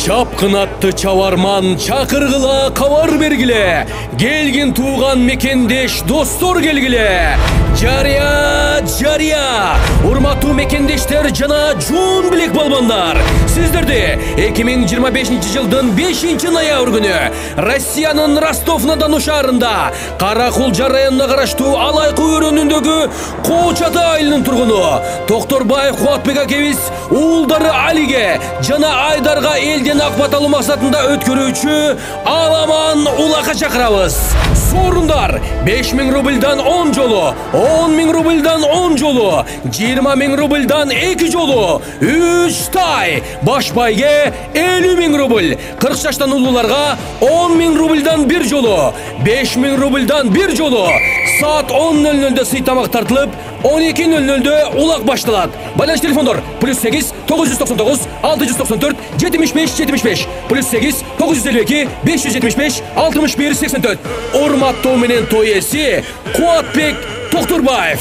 Чапкын атты чаварман чакыргыла кабар бергиле. Келгин тууган мекендеш достор келгиле. Жария. Урматтуу мекендештер жана жуун билек балбандар. Сиздерди 2025-жылдын 5-ноябрь күнү Россиянын Ростов-на-Дону шаарында Каракулжар районуна караштуу Алайкы өрөөнүндөгү Кочотой айылынын тургуну Токторбаев Кубатбек акебиз уулдары Алиге жана Айдарга элден акбат алуу максатында өткөрүүчү Аламан улакка чакырабыз. Сорундар 5000 рубльдан 10 жолу, 10.000 рубльдан 10 жолу, 20.000 рубльдан 2 жолу, 3 тай, баш байге 50.000 рубль, 40 жаштан улууларга 10.000 рубльдан 1 жолу, 5.000 рубльдан 1 жолу. Saat 10:00'da сый тамак тартылып, 12:00'da улак башталат. Байланыш телефондор +8 999 694 75 +8 952 575 61 84. Урматтоо менен той ээси Кубатбек Токторбаев.